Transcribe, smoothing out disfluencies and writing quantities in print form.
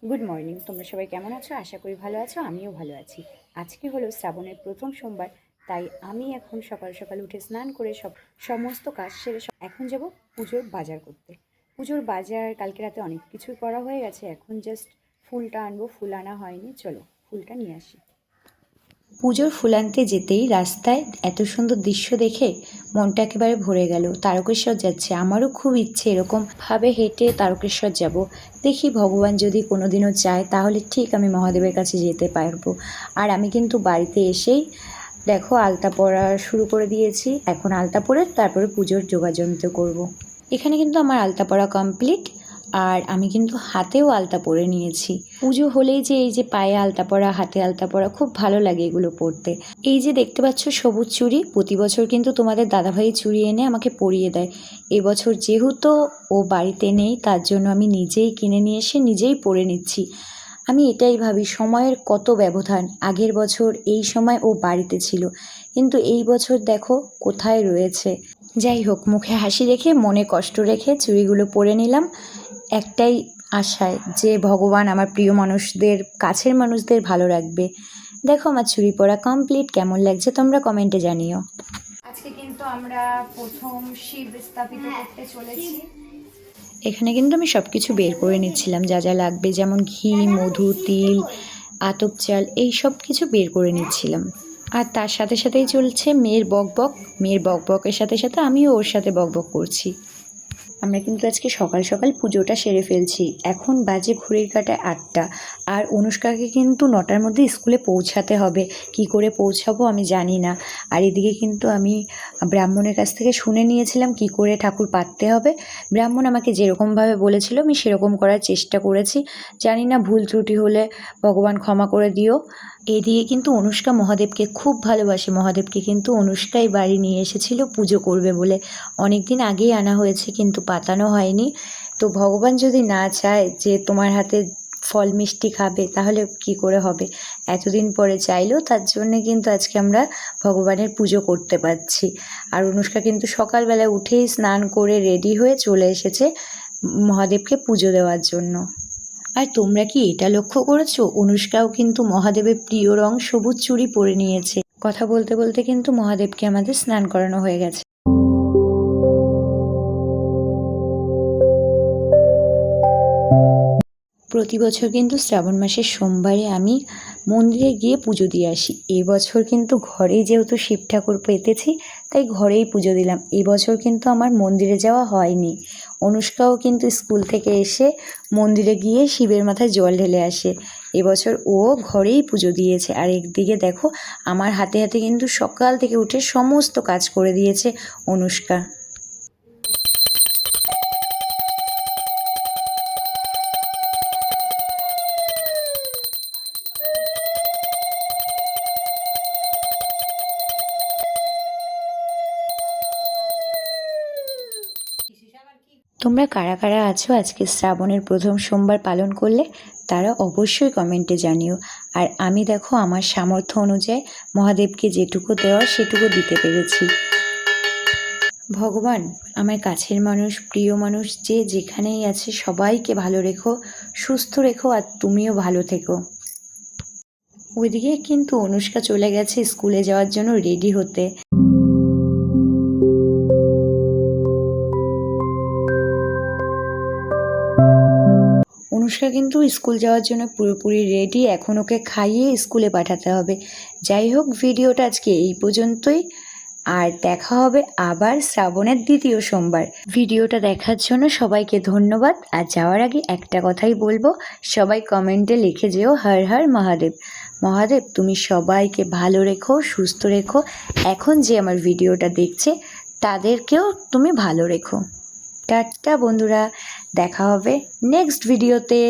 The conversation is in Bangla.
Good morning. তোমরা সবাই কেমন আছো? আশা করি ভালো আছো, আমিও ভালো আছি। আজকে হলো শ্রাবণের প্রথম সোমবার, তাই আমি এখন সকাল সকাল উঠে স্নান করে সমস্ত কাজ সেরে এখন যাব পুজোর বাজার করতে। পুজোর বাজার কালকে রাতে অনেক কিছুই করা হয়ে গেছে, এখন জাস্ট ফুলটা আনবো, ফুল আনা হয়নি, চলো ফুলটা নিয়ে আসি। পুজোর ফুল আনতে যেতেই রাস্তায় এত সুন্দর দৃশ্য দেখে মনটা একেবারে ভরে গেল। তারকেশ্বর যাচ্ছে, আমারও খুব ইচ্ছে এরকমভাবে হেঁটে তারকেশ্বর যাব। দেখি ভগবান যদি কোনোদিনও চায় তাহলে ঠিক আমি মহাদেবের কাছে যেতে পারবো। আর আমি কিন্তু বাড়িতে এসেই দেখো আলতা পরা শুরু করে দিয়েছি। এখন আলতা পরে তারপরে পুজোর যোগাযন্ত্র করব। এখানে কিন্তু আমার আলতা পরা কমপ্লিট, আর আমি কিন্তু হাতেও আলতা পরে নিয়েছি। পুজো হলেই যে এই যে পায়ে আলতা পরা, হাতে আলতা পরা খুব ভালো লাগে এগুলো পরতে। এই যে দেখতে পাচ্ছ সবুজ চুড়ি, প্রতি বছর কিন্তু তোমাদের দাদাভাই চুড়ি এনে আমাকে পরিয়ে দেয়। এবছর যেহেতু ও বাড়িতে নেই, তার জন্য আমি নিজেই কিনে নিয়ে এসে নিজেই পরে নিচ্ছি। আমি এটাই ভাবি, সময়ের কত ব্যবধান। আগের বছর এই সময় ও বাড়িতে ছিল, কিন্তু এই বছর দেখো কোথায় রয়েছে। যাই হোক, মুখে হাসি রেখে মনে কষ্ট রেখে চুড়িগুলো পরে নিলাম, একটাই আশায় যে ভগবান আমার প্রিয় মানুষদের, কাছের মানুষদের ভালো রাখবে। দেখো আমার চুড়ি পরা কমপ্লিট। কেমন লাগছে তোমরা কমেন্টে জানিও। আজকে কিন্তু আমরা প্রথম শিব স্থাপিত করতে চলেছি। এখানে কিন্তু আমি সব কিছু বের করে নিচ্ছিলাম, যা যা লাগবে, যেমন ঘি, মধু, তিল, আতপ চাল, এই সব কিছু বের করে নিচ্ছিলাম। আর তার সাথে সাথেই চলছে মেয়ের বকবক। মেয়ের বকবকের সাথে সাথে আমিও ওর সাথে বকবক করছি। আমরা কিন্তু আজকে সকাল সকাল পুজোটা সেরে ফেলছি। এখন বাজে ঘড়ির কাঁটায় 8টা, আর অনুষ্কাকে কিন্তু 9টার মধ্যে স্কুলে পৌঁছাতে হবে। কি করে পৌঁছাবো আমি জানি না। আর এদিকে কিন্তু আমি ব্রাহ্মণের কাছ থেকে শুনে নিয়েছিলাম কি করে ঠাকুর পাততে হবে। ব্রাহ্মণ আমাকে যেরকমভাবে বলেছিল আমি সেরকম করার চেষ্টা করেছি। জানি না, ভুল ত্রুটি হলে ভগবান ক্ষমা করে দিও। এদিকে কিন্তু অনুষ্কা মহাদেবকে খুব ভালোবাসে। মহাদেবকে কিন্তু অনুষ্কাই বাড়ি নিয়ে এসেছিল পুজো করবে বলে। অনেক দিন আগেই আনা হয়েছে, কিন্তু পাতানো হয়নি। তো ভগবান যদি না চায় যে তোমার হাতে ফল মিষ্টি খাবে, তাহলে কি করে হবে। এতদিন পরে চাইলেও, তার জন্যে কিন্তু আজকে আমরা ভগবানের পুজো করতে পারছি। আর অনুষ্কা কিন্তু সকালবেলা উঠেই স্নান করে রেডি হয়ে চলে এসেছে মহাদেবকে পুজো দেওয়ার জন্য। আর তোমরা কি এটা লক্ষ্য করেছো, অনুষ্কাও কিন্তু মহাদেবের প্রিয় রং সবুজ চুড়ি পরে নিয়েছে। কথা বলতে বলতে কিন্তু মহাদেবকে আমাদের স্নান করানো হয়ে গেছে। প্রতি বছর কিন্তু শ্রাবণ মাসের সোমবারে আমি মন্দিরে গিয়ে পুজো দিয়ে আসি। এবছর কিন্তু ঘরেই যেহেতু শিব ঠাকুর পেতেছি, তাই ঘরেই পুজো দিলাম। এবছর কিন্তু আমার মন্দিরে যাওয়া হয়নি। অনুষ্কাও কিন্তু স্কুল থেকে এসে মন্দিরে গিয়ে শিবের মাথায় জল ঢেলে আসে। এবছর ও ঘরেই পুজো দিয়েছে। আর একদিকে দেখো আমার হাতে হাতে কিন্তু সকাল থেকে উঠে সমস্ত কাজ করে দিয়েছে অনুষ্কা। তোমরা কারা কারা আছো আজকে শ্রাবণের প্রথম সোমবার পালন করলে, তারা অবশ্যই কমেন্টে জানিও। আর আমি দেখো আমার সামর্থ্য অনুযায়ী মহাদেবকে যেটুকু দেওয়ার সেটুকু দিতে পেরেছি। ভগবান আমার কাছের মানুষ, প্রিয় মানুষ যে যেখানেই আছে সবাইকে ভালো রেখো, সুস্থ রেখো, আর তুমিও ভালো থেকো। ওইদিকে কিন্তু অনুষ্কা চলে গেছে স্কুলে যাওয়ার জন্য রেডি হতে। অনুষ্কা কিন্তু স্কুল যাওয়ার জন্য পুরোপুরি রেডি। এখন ওকে খাইয়ে স্কুলে পাঠাতে হবে। যাই হোক, ভিডিওটা আজকে এই পর্যন্তই। আর দেখা হবে আবার শ্রাবণের দ্বিতীয় সোমবার। ভিডিওটা দেখার জন্য সবাইকে ধন্যবাদ। আর যাওয়ার আগে একটা কথাই বলবো, সবাই কমেন্টে লিখে যেও হর হর মহাদেব। মহাদেব তুমি সবাইকে ভালো রেখো, সুস্থ রেখো। এখন যে আমার ভিডিওটা দেখছে তাদেরকেও তুমি ভালো রেখো। টাটা বন্ধুরা, দেখা হবে নেক্সট ভিডিওতে।